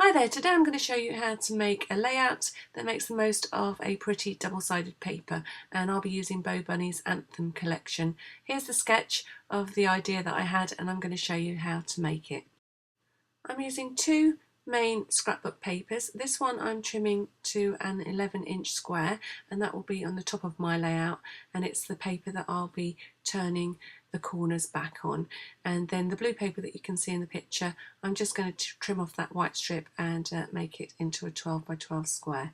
Hi there, today I'm going to show you how to make a layout that makes the most of a pretty double-sided paper, and I'll be using Bo Bunny's Anthem collection. Here's the sketch of the idea that I had, and I'm going to show you how to make it. I'm using two main scrapbook papers. This one I'm trimming to an 11-inch square, and that will be on the top of my layout, and it's the paper that I'll be turning the corners back on. And then the blue paper that you can see in the picture, I'm just going to trim off that white strip and make it into a 12 by 12 square.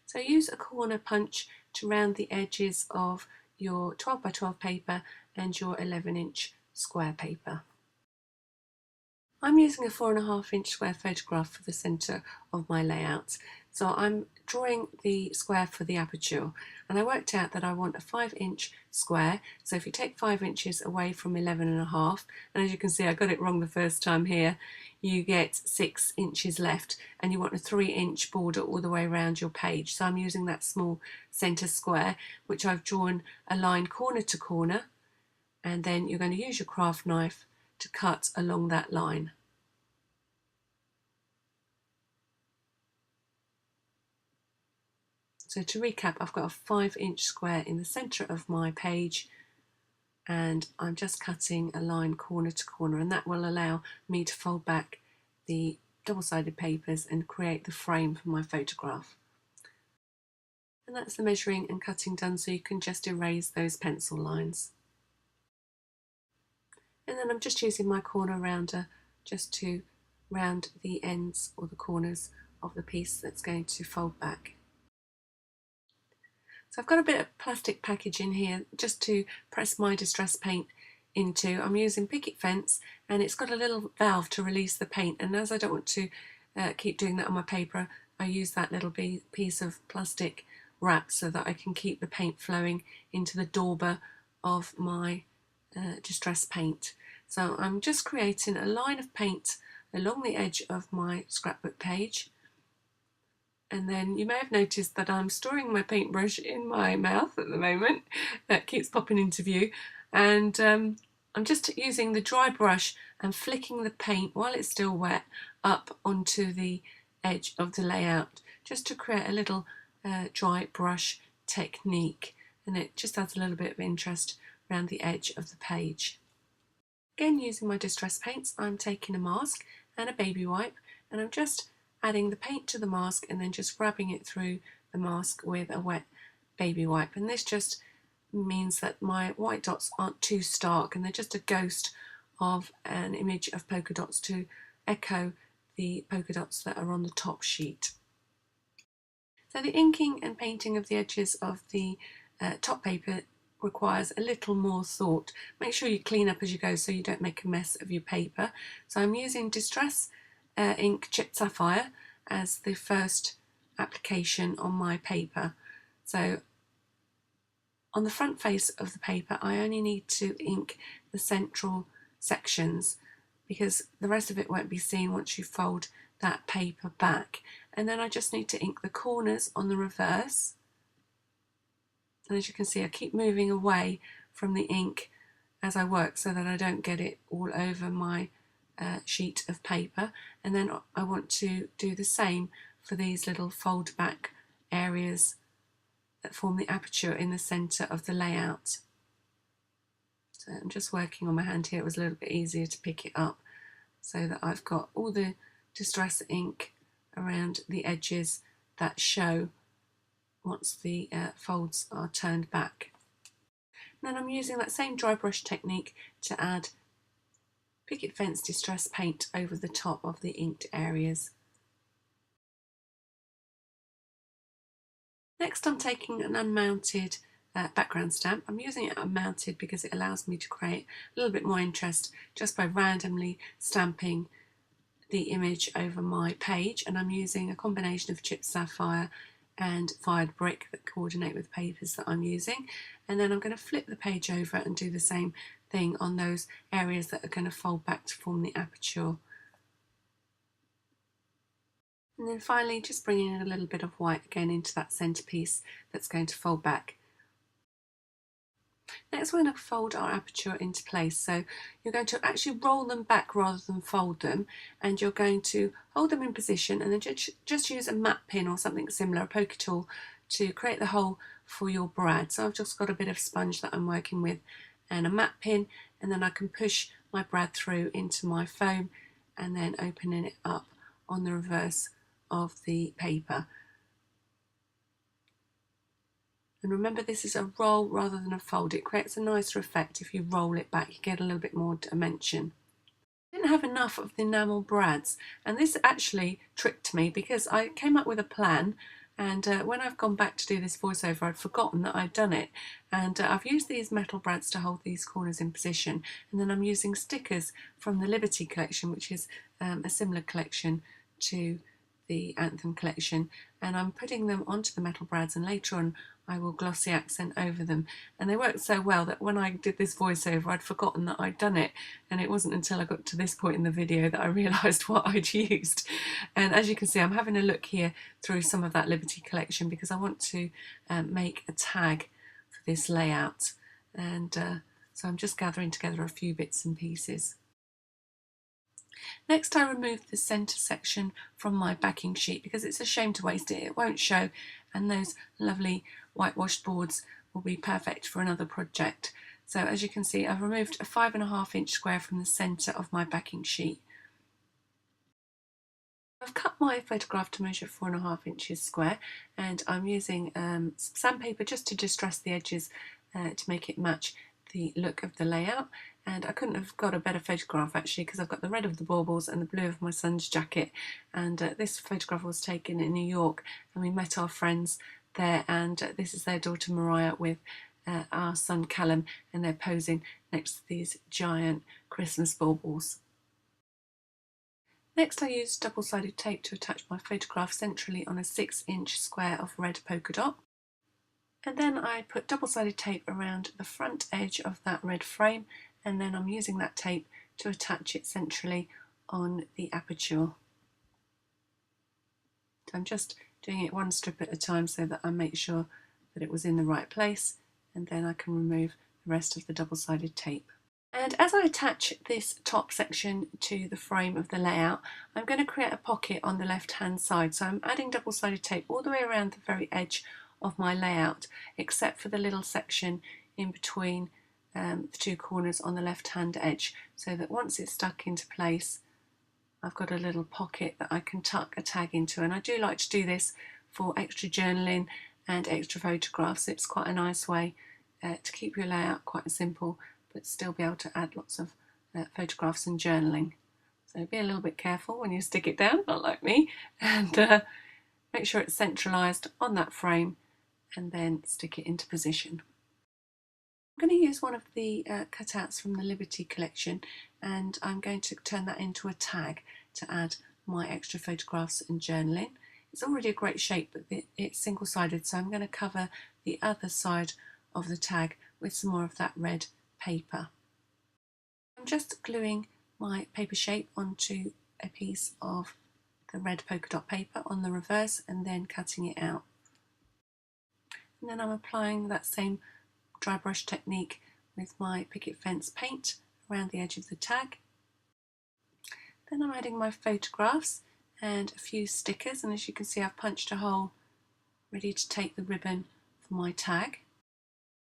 So use a corner punch to round the edges of your 12 by 12 paper and your 11-inch square paper. I'm using a 4.5-inch square photograph for the centre of my layout. So I'm drawing the square for the aperture, and I worked out that I want a 5-inch square. So if you take 5 inches away from 11.5, and as you can see I got it wrong the first time here, you get 6 inches left, and you want a 3-inch border all the way around your page. So I'm using that small centre square, which I've drawn a line corner to corner, and then you're going to use your craft knife to cut along that line. So to recap, I've got a 5-inch square in the centre of my page, and I'm just cutting a line corner to corner, and that will allow me to fold back the double-sided papers and create the frame for my photograph. And that's the measuring and cutting done, so you can just erase those pencil lines. And then I'm just using my corner rounder just to round the ends or the corners of the piece that's going to fold back. So I've got a bit of plastic packaging here just to press my distress paint into. I'm using picket fence, and it's got a little valve to release the paint, and as I don't want to keep doing that on my paper, I use that little piece of plastic wrap so that I can keep the paint flowing into the dauber of my distress paint. So I'm just creating a line of paint along the edge of my scrapbook page, and then you may have noticed that I'm storing my paintbrush in my mouth at the moment. That keeps popping into view, and I'm just using the dry brush and flicking the paint while it's still wet up onto the edge of the layout, just to create a little dry brush technique, and it just adds a little bit of interest around the edge of the page. Again, using my distress paints, I'm taking a mask and a baby wipe, and I'm just adding the paint to the mask and then just rubbing it through the mask with a wet baby wipe. And this just means that my white dots aren't too stark, and they're just a ghost of an image of polka dots to echo the polka dots that are on the top sheet. So the inking and painting of the edges of the top paper requires a little more thought. Make sure you clean up as you go so you don't make a mess of your paper. So I'm using Distress ink Chipped Sapphire as the first application on my paper. So on the front face of the paper, I only need to ink the central sections, because the rest of it won't be seen once you fold that paper back. And then I just need to ink the corners on the reverse. And as you can see, I keep moving away from the ink as I work so that I don't get it all over my sheet of paper. And then I want to do the same for these little fold back areas that form the aperture in the centre of the layout. So I'm just working on my hand here. It was a little bit easier to pick it up so that I've got all the distress ink around the edges that show once the folds are turned back. And then I'm using that same dry brush technique to add picket fence distress paint over the top of the inked areas. Next, I'm taking an unmounted background stamp. I'm using it unmounted because it allows me to create a little bit more interest just by randomly stamping the image over my page, and I'm using a combination of chipped sapphire and fired brick that coordinate with the papers that I'm using. And then I'm going to flip the page over and do the same thing on those areas that are going to fold back to form the aperture. And then finally just bringing in a little bit of white again into that centerpiece that's going to fold back. Next we're going to fold our aperture into place. So you're going to actually roll them back rather than fold them, and you're going to hold them in position and then just use a mat pin or something similar, a poker tool, to create the hole for your brad. So I've just got a bit of sponge that I'm working with and a mat pin, and then I can push my brad through into my foam and then opening it up on the reverse of the paper. And remember, this is a roll rather than a fold. It creates a nicer effect if you roll it back. You get a little bit more dimension. I didn't have enough of the enamel brads, and this actually tricked me because I came up with a plan, and when I've gone back to do this voiceover, I'd forgotten that I'd done it. And I've used these metal brads to hold these corners in position, and then I'm using stickers from the Liberty collection, which is a similar collection to the Anthem collection, and I'm putting them onto the metal brads, and later on I will glossy accent over them. And they worked so well that when I did this voiceover, I'd forgotten that I'd done it, and it wasn't until I got to this point in the video that I realised what I'd used. And as you can see, I'm having a look here through some of that Liberty collection because I want to make a tag for this layout, and so I'm just gathering together a few bits and pieces. Next, I removed the centre section from my backing sheet because it's a shame to waste it. It won't show, and those lovely whitewashed boards will be perfect for another project. So as you can see, I've removed a 5.5-inch square from the centre of my backing sheet. I've cut my photograph to measure 4.5 inches square, and I'm using some sandpaper just to distress the edges to make it match the look of the layout. And I couldn't have got a better photograph actually, because I've got the red of the baubles and the blue of my son's jacket. And this photograph was taken in New York, and we met our friends there, and this is their daughter Mariah with our son Callum, and they're posing next to these giant Christmas baubles. Next, I used double-sided tape to attach my photograph centrally on a 6-inch square of red polka dot. And then I put double-sided tape around the front edge of that red frame, and then I'm using that tape to attach it centrally on the aperture. So I'm just doing it one strip at a time so that I make sure that it was in the right place, and then I can remove the rest of the double-sided tape. And as I attach this top section to the frame of the layout, I'm going to create a pocket on the left-hand side. So I'm adding double-sided tape all the way around the very edge of my layout, except for the little section in between the two corners on the left-hand edge, so that once it's stuck into place, I've got a little pocket that I can tuck a tag into. And I do like to do this for extra journaling and extra photographs. It's quite a nice way to keep your layout quite simple, but still be able to add lots of photographs and journaling. So be a little bit careful when you stick it down, not like me, and make sure it's centralised on that frame, and then stick it into position. I'm going to use one of the cutouts from the Liberty collection, and I'm going to turn that into a tag to add my extra photographs and journaling. It's already a great shape, but it's single-sided, so I'm going to cover the other side of the tag with some more of that red paper. I'm just gluing my paper shape onto a piece of the red polka dot paper on the reverse, and then cutting it out. And then I'm applying that same dry brush technique with my picket fence paint around the edge of the tag. Then I'm adding my photographs and a few stickers, and as you can see, I've punched a hole ready to take the ribbon for my tag.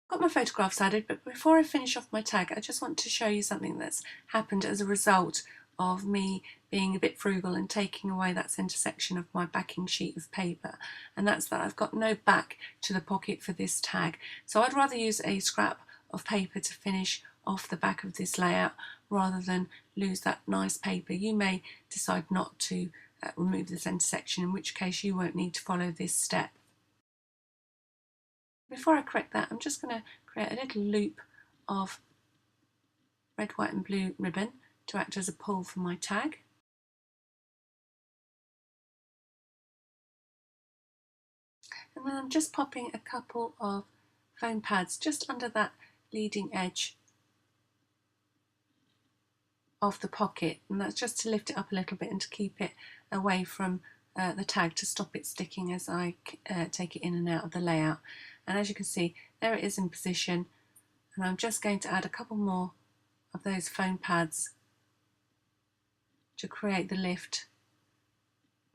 Got my photographs added, but before I finish off my tag, I just want to show you something that's happened as a result of me being a bit frugal and taking away that centre section of my backing sheet of paper, and that's that I've got no back to the pocket for this tag. So I'd rather use a scrap of paper to finish off the back of this layout rather than lose that nice paper. You may decide not to remove the centre section, in which case you won't need to follow this step. Before I correct that, I'm just going to create a little loop of red, white and blue ribbon to act as a pull for my tag. And then I'm just popping a couple of foam pads just under that leading edge of the pocket, and that's just to lift it up a little bit and to keep it away from the tag, to stop it sticking as I take it in and out of the layout. And as you can see, there it is in position. And I'm just going to add a couple more of those foam pads to create the lift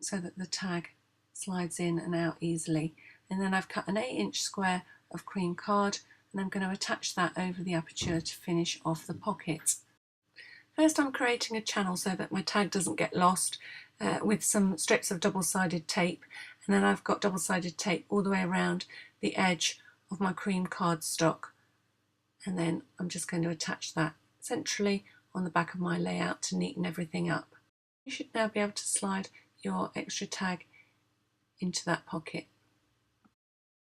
so that the tag slides in and out easily. And then I've cut an 8-inch square of cream card, and I'm going to attach that over the aperture to finish off the pocket. First, I'm creating a channel so that my tag doesn't get lost with some strips of double-sided tape, and then I've got double-sided tape all the way around the edge of my cream cardstock, and then I'm just going to attach that centrally on the back of my layout to neaten everything up. You should now be able to slide your extra tag into that pocket.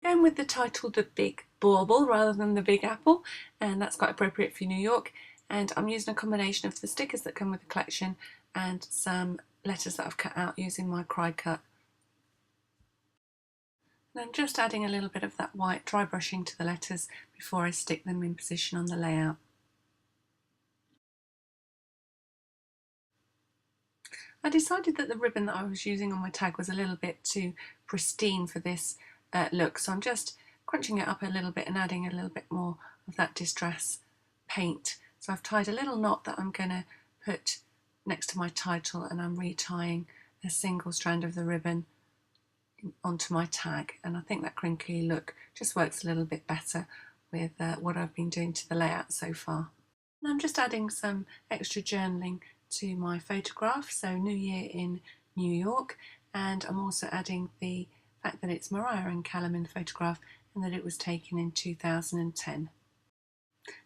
Going with the title The Big Bauble rather than The Big Apple, and that's quite appropriate for New York, and I'm using a combination of the stickers that come with the collection and some letters that I've cut out using my Cricut. And I'm just adding a little bit of that white dry brushing to the letters before I stick them in position on the layout. I decided that the ribbon that I was using on my tag was a little bit too pristine for this look, so I'm just crunching it up a little bit and adding a little bit more of that distress paint. So I've tied a little knot that I'm going to put next to my title, and I'm retying a single strand of the ribbon onto my tag, and I think that crinkly look just works a little bit better with what I've been doing to the layout so far. And I'm just adding some extra journaling to my photograph, so New Year in New York, and I'm also adding the fact that it's Mariah and Callum in the photograph and that it was taken in 2010.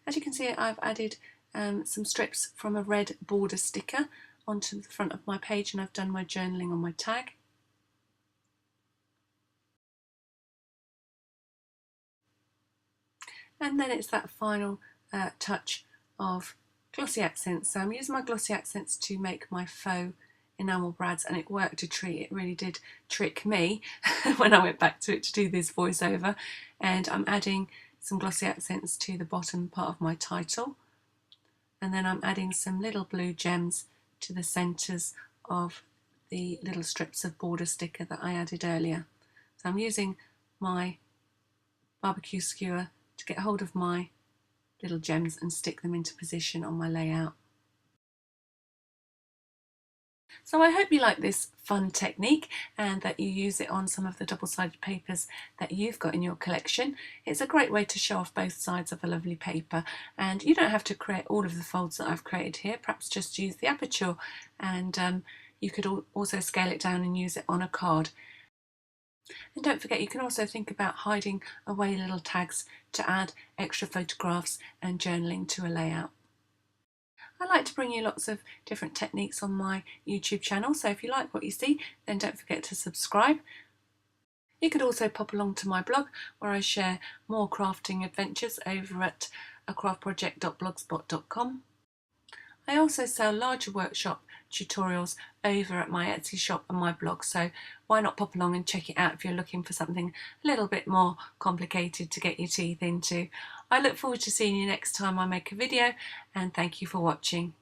As you can see, I've added some strips from a red border sticker onto the front of my page, and I've done my journaling on my tag. And then it's that final touch of glossy accents. So I'm using my glossy accents to make my faux enamel brads, and it worked a treat. It really did trick me when I went back to it to do this voiceover. And I'm adding some glossy accents to the bottom part of my title, and then I'm adding some little blue gems to the centres of the little strips of border sticker that I added earlier. So I'm using my barbecue skewer to get hold of my little gems and stick them into position on my layout. So I hope you like this fun technique and that you use it on some of the double-sided papers that you've got in your collection. It's a great way to show off both sides of a lovely paper, and you don't have to create all of the folds that I've created here. Perhaps just use the aperture, and you could also scale it down and use it on a card. And don't forget, you can also think about hiding away little tags to add extra photographs and journaling to a layout. I like to bring you lots of different techniques on my YouTube channel, so if you like what you see, then don't forget to subscribe. You could also pop along to my blog, where I share more crafting adventures over at acraftproject.blogspot.com. I also sell larger workshop tutorials over at my Etsy shop and my blog, so why not pop along and check it out if you're looking for something a little bit more complicated to get your teeth into. I look forward to seeing you next time I make a video, and thank you for watching.